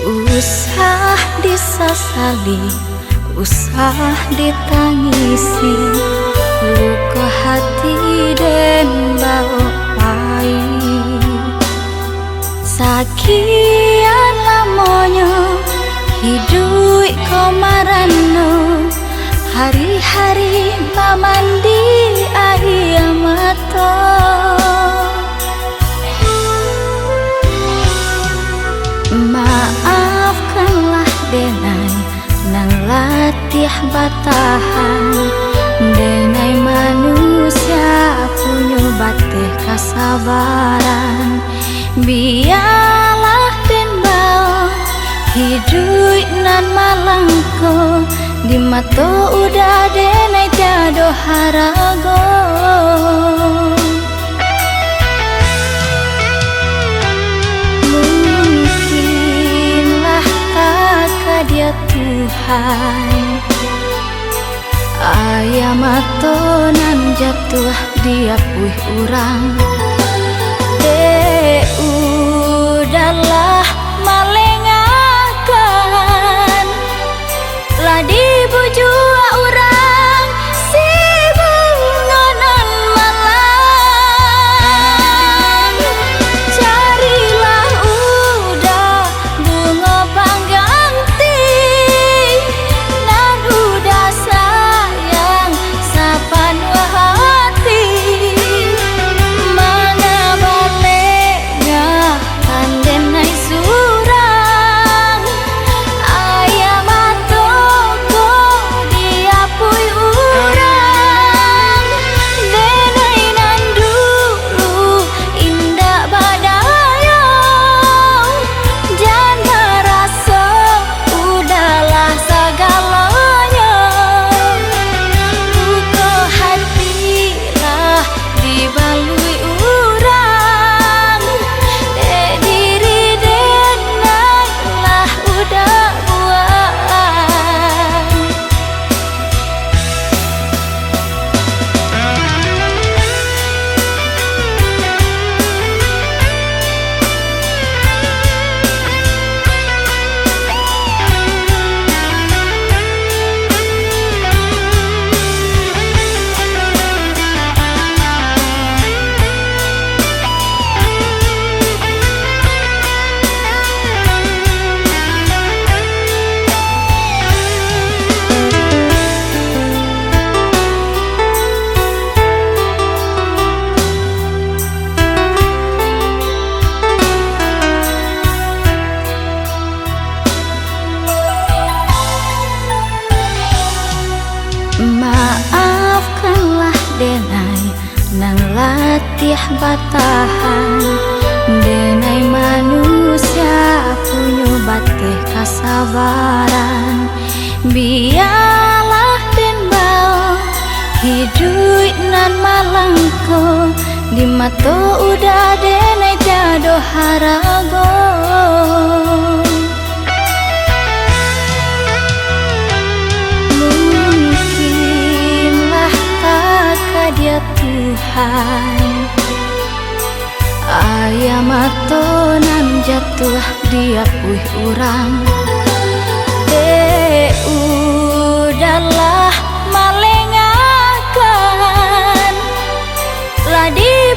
Usah disesali, usah ditangisi, luka hati dan bau pahit. Sakian lamonyo hidup komarano, hari-hari mamandi ayamato. Maafkanlah denai nang latih batahan, denai manusia punya batih kesabaran. Biarlah den bau hidup nan malangko, di mata udah denai jado harago. Dia Tuhan ayamato nan jatuh dia puih urang. Udahlah malengakan lah dibujua urang si bungonan malang. Carilah udah bunga pangganti nan udah sayang sapan hati. Mana balenga pandenai surang ayamatoko dia pui urang. Denai nan dulu indah badaya, jangan merasa udahlah segalanya. Luka hatilah dibalui urang, diri denai lah udah buang. Maafkanlah denai nang latih batahan, denai manusia punya batih kesabaran. Biarlah den bau hidup nan malangko, di mata udah denai jado harago. Dia Tuhan ayamato nan jatuh dia puih urang. Udahlah malengakan lah di